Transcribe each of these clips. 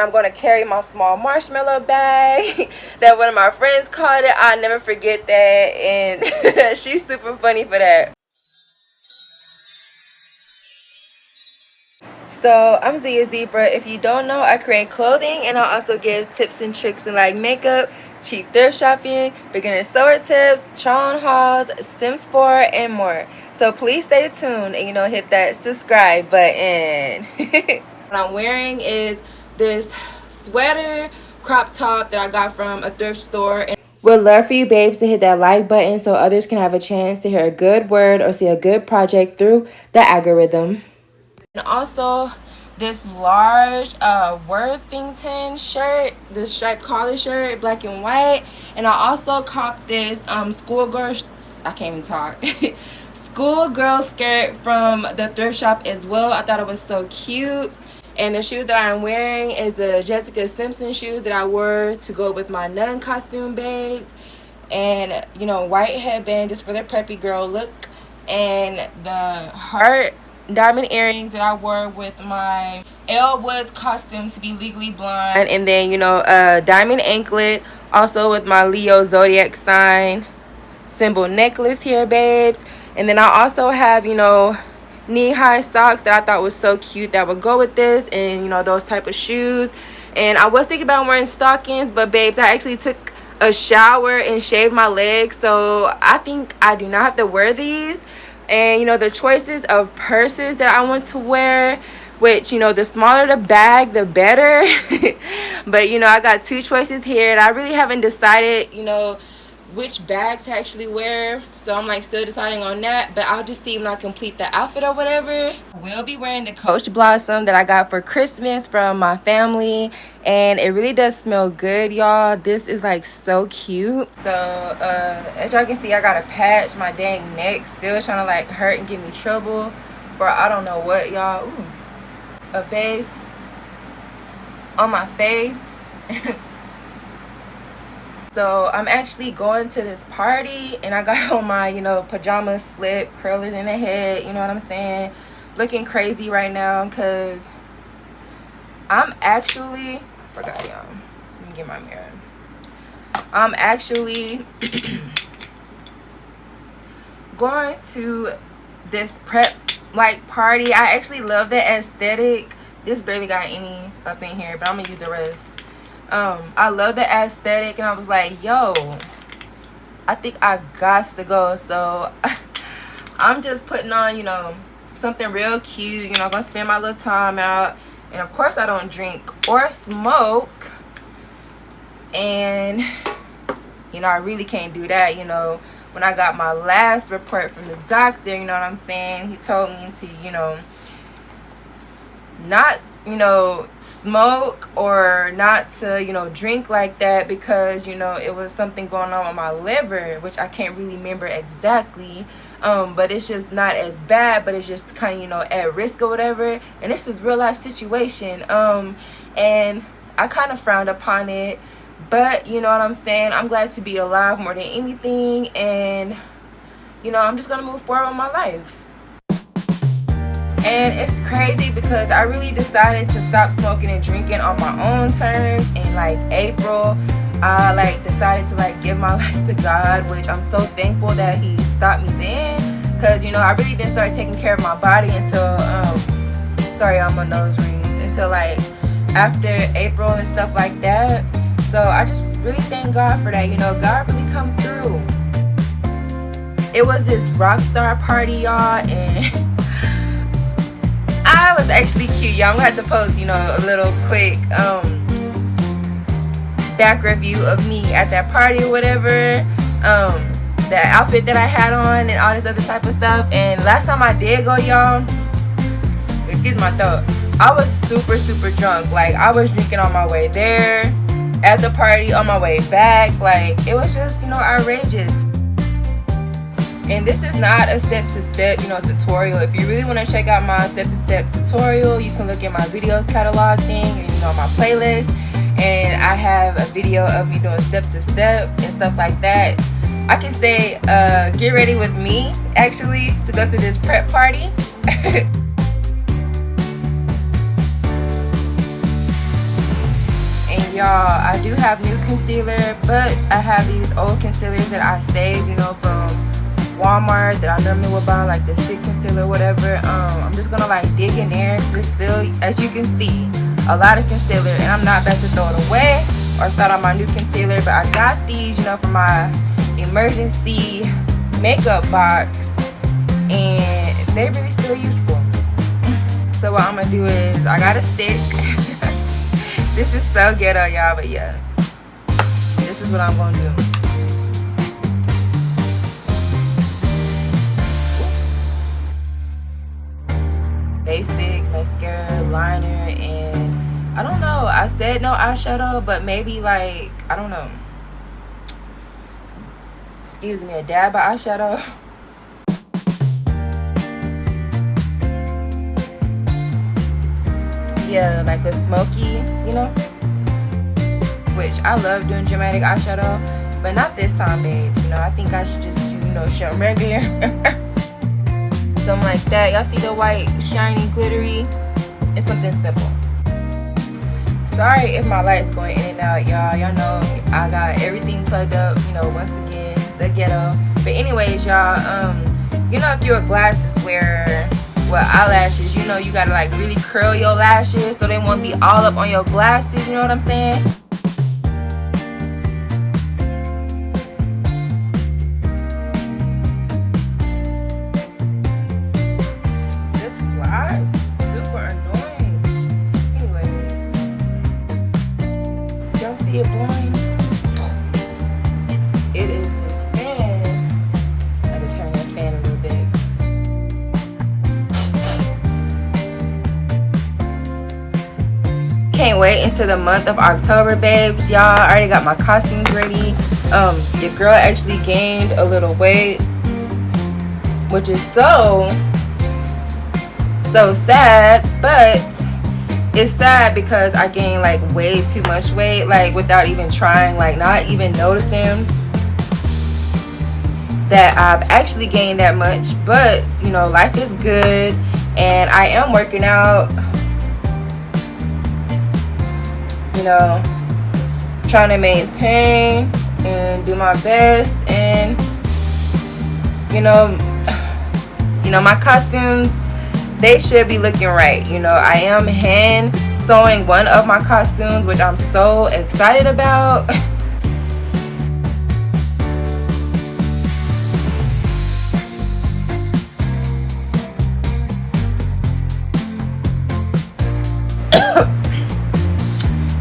I'm going to carry my small marshmallow bag that one of my friends called it. I'll never forget that, and she's super funny for that. So I'm Zia Zebra. If you don't know, I create clothing, and I also give tips and tricks in like makeup, cheap thrift shopping, beginner sewer tips, try-on hauls, Sims 4, and more. So please stay tuned and hit that subscribe button. What I'm wearing is this sweater crop top that I got from a thrift store. And would love for you babes to hit that like button so others can have a chance to hear a good word or see a good project through the algorithm. And also this large Worthington shirt, this striped collar shirt, black and white. And I also copped this schoolgirl, I can't even talk, schoolgirl skirt from the thrift shop as well. I thought it was so cute. And the shoe that I'm wearing is the Jessica Simpson shoe that I wore to go with my nun costume babes. And white headband just for the preppy girl look. And the heart diamond earrings that I wore with my Elle Woods costume to be legally blonde. And then a diamond anklet also with my Leo zodiac sign symbol necklace here babes. And then I also have knee-high socks that I thought was so cute that would go with this, and those type of shoes. And I was thinking about wearing stockings, but babes, I actually took a shower and shaved my legs, so I think I do not have to wear these. And the choices of purses that I want to wear, which the smaller the bag the better. But I got two choices here, and I really haven't decided which bag to actually wear, so I'm like still deciding on that, but I'll just see when I complete the outfit or whatever. We'll be wearing the Coach Blossom that I got for Christmas from my family, and it really does smell good, y'all. This is like so cute. So as y'all can see, I got a patch. My dang neck still trying to like hurt and give me trouble for I don't know what, y'all. Ooh, a base on my face. So I'm actually going to this party, and I got on my pajama slip, curlers in the head, you know what I'm saying, looking crazy right now because I'm actually forgot, y'all. Let me get my mirror. I'm actually going to this prep like party. I actually love the aesthetic. This barely got any up in here, but I'm gonna use the rest. I love the aesthetic, and I was like, yo, I think I got to go. So I'm just putting on something real cute. I'm gonna spend my little time out, and of course I don't drink or smoke, and I really can't do that. When I got my last report from the doctor, you know what I'm saying, he told me to not smoke or not to drink like that, because it was something going on with my liver, which I can't really remember exactly, but it's just not as bad, but it's just kind of at risk or whatever. And this is real life situation, and I kind of frowned upon it, but you know what I'm saying, I'm glad to be alive more than anything, and I'm just gonna move forward with my life. And it's crazy because I really decided to stop smoking and drinking on my own terms in like April. I decided to give my life to God, which I'm so thankful that he stopped me then, because I really didn't start taking care of my body until sorry on my nose rings, until like after April and stuff like that. So I just really thank God for that. God really come through. It was this rock star party, y'all, and I was actually cute, y'all. I'm gonna have to post, a little quick back review of me at that party or whatever. The outfit that I had on and all this other type of stuff. And last time I did go, y'all, excuse my throat, I was super drunk. Like, I was drinking on my way there, at the party, on my way back. Like, it was just, outrageous. And this is not a step-to-step, tutorial. If you really want to check out my step-to-step tutorial, you can look at my videos catalog thing and, my playlist. And I have a video of me doing step-to-step and stuff like that. I can say, get ready with me, actually, to go to this prep party. y'all, I do have new concealer, but I have these old concealers that I saved, you know, from Walmart that I normally would buy, like the stick concealer, whatever. I'm just gonna like dig in there. There's still, as you can see, a lot of concealer, and I'm not about to throw it away or start on my new concealer. But I got these, you know, for my emergency makeup box, and they really still useful. So what I'm gonna do is I got a stick. This is so ghetto, y'all, but yeah, this is what I'm gonna do. Basic mascara, liner, and I don't know, I said no eyeshadow, but maybe like, I don't know, excuse me, a dab of eyeshadow. Yeah, like a smoky, you know, which I love doing dramatic eyeshadow, but not this time, babe. You know, I think I should just do, you know, some regular. Something like that. Y'all see the white, shiny, glittery? It's something simple. Sorry if my light's going in and out, y'all. Y'all know I got everything plugged up, you know, once again, the ghetto. But anyways, y'all, you know, if you're a glasses wearer, well, eyelashes, you know, you gotta like really curl your lashes so they won't be all up on your glasses, you know what I'm saying? This fly, super annoying. Anyways, y'all see it blowing? It is his fan. Let me turn that fan a little bit. Can't wait into the month of October, babes. Y'all, I already got my costumes ready. Your girl actually gained a little weight, which is so sad, but it's sad because I gained like way too much weight, like without even trying, like not even noticing that I've actually gained that much. But you know, life is good, and I am working out, you know, trying to maintain and do my best. And you know, my costumes, they should be looking right. You know, I am hand sewing one of my costumes, which I'm so excited about.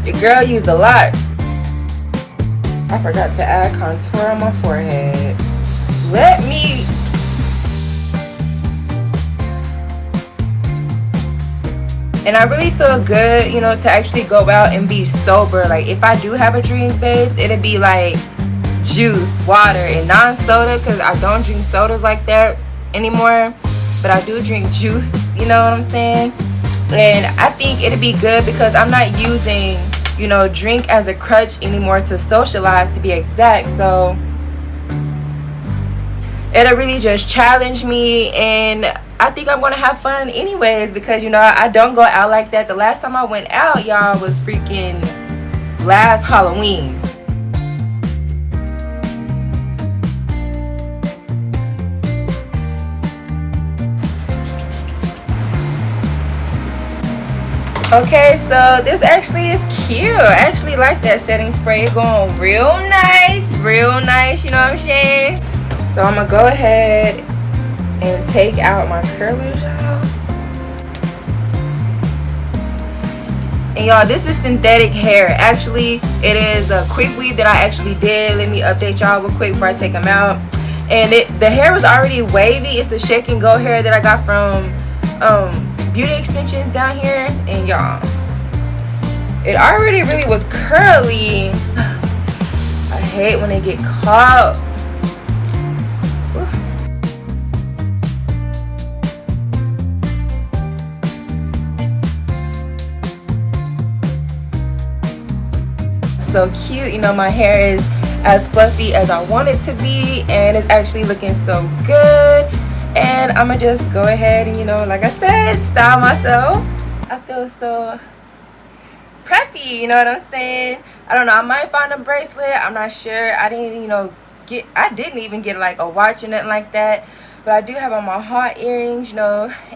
Your girl used a lot. I forgot to add contour on my forehead. Let me... And I really feel good, you know, to actually go out and be sober. Like, if I do have a drink, babes, it'd be like juice, water, and non-soda, because I don't drink sodas like that anymore. But I do drink juice, you know what I'm saying? And I think it'd be good because I'm not using, you know, drink as a crutch anymore to socialize, to be exact. So it'll really just challenge me, and I think I'm gonna have fun anyways, because you know, I don't go out like that. The last time I went out, y'all, was freaking last Halloween. Okay, so this actually is cute. I actually like that setting spray. It's going real nice, you know what I'm saying? So I'm gonna go ahead and take out my curlers, y'all. And y'all, this is synthetic hair. Actually, it is a quick weave that I actually did. Let me update y'all real quick before I take them out. And the hair was already wavy. It's a shake and go hair that I got from Beauty Extensions down here. And y'all, it already really was curly. I hate when they get caught. So cute, you know, my hair is as fluffy as I want it to be, and it's actually looking so good. And I'm gonna just go ahead and, you know, like I said, style myself. I feel so preppy. happy, you know what I'm saying? I don't know, I might find a bracelet, I'm not sure. I didn't, I didn't even get like a watch or nothing like that. But I do have on my heart earrings,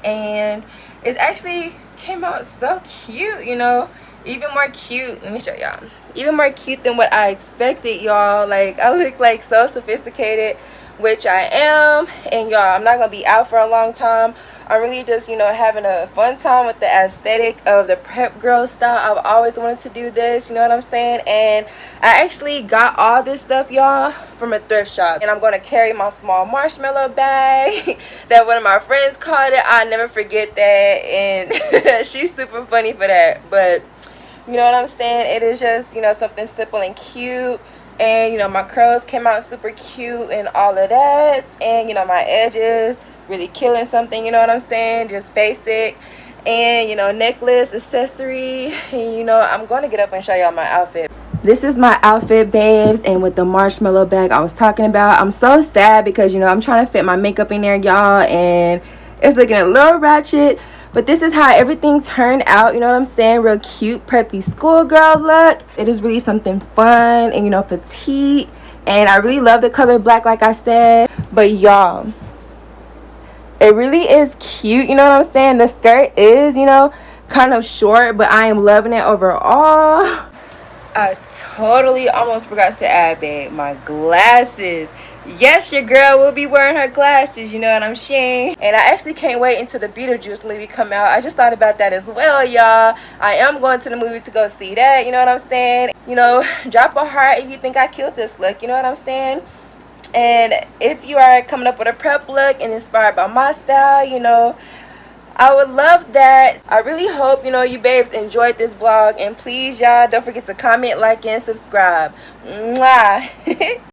and it actually came out so cute, even more cute. Let me show y'all. Even more cute than what I expected, y'all. Like, I look like so sophisticated, which I am. And y'all, I'm not gonna be out for a long time. I'm really just, having a fun time with the aesthetic of the prep girl style. I've always wanted to do this, you know what I'm saying? And I actually got all this stuff, y'all, from a thrift shop. And I'm going to carry my small marshmallow bag that one of my friends called it. I'll never forget that. And she's super funny for that. But you know what I'm saying? It is just, something simple and cute. And, my curls came out super cute and all of that. And, my edges really killing something, you know what I'm saying? Just basic. And, necklace, accessory. And, I'm going to get up and show y'all my outfit. This is my outfit, babes, and with the marshmallow bag I was talking about. I'm so sad because, I'm trying to fit my makeup in there, y'all, and it's looking a little ratchet. But this is how everything turned out, you know what I'm saying? Real cute, preppy schoolgirl look. It is really something fun and, petite. And I really love the color black, like I said. But, y'all, it really is cute, you know what I'm saying? The skirt is, kind of short, but I am loving it overall. I totally almost forgot to add, babe, my glasses. Yes, your girl will be wearing her glasses, you know what I'm saying? And I actually can't wait until the Beetlejuice movie come out. I just thought about that as well, y'all. I am going to the movie to go see that, you know what I'm saying? Drop a heart if you think I killed this look, you know what I'm saying? And if you are coming up with a prep look and inspired by my style, I would love that. I really hope, you babes enjoyed this vlog. And please, y'all, don't forget to comment, like, and subscribe. Mwah.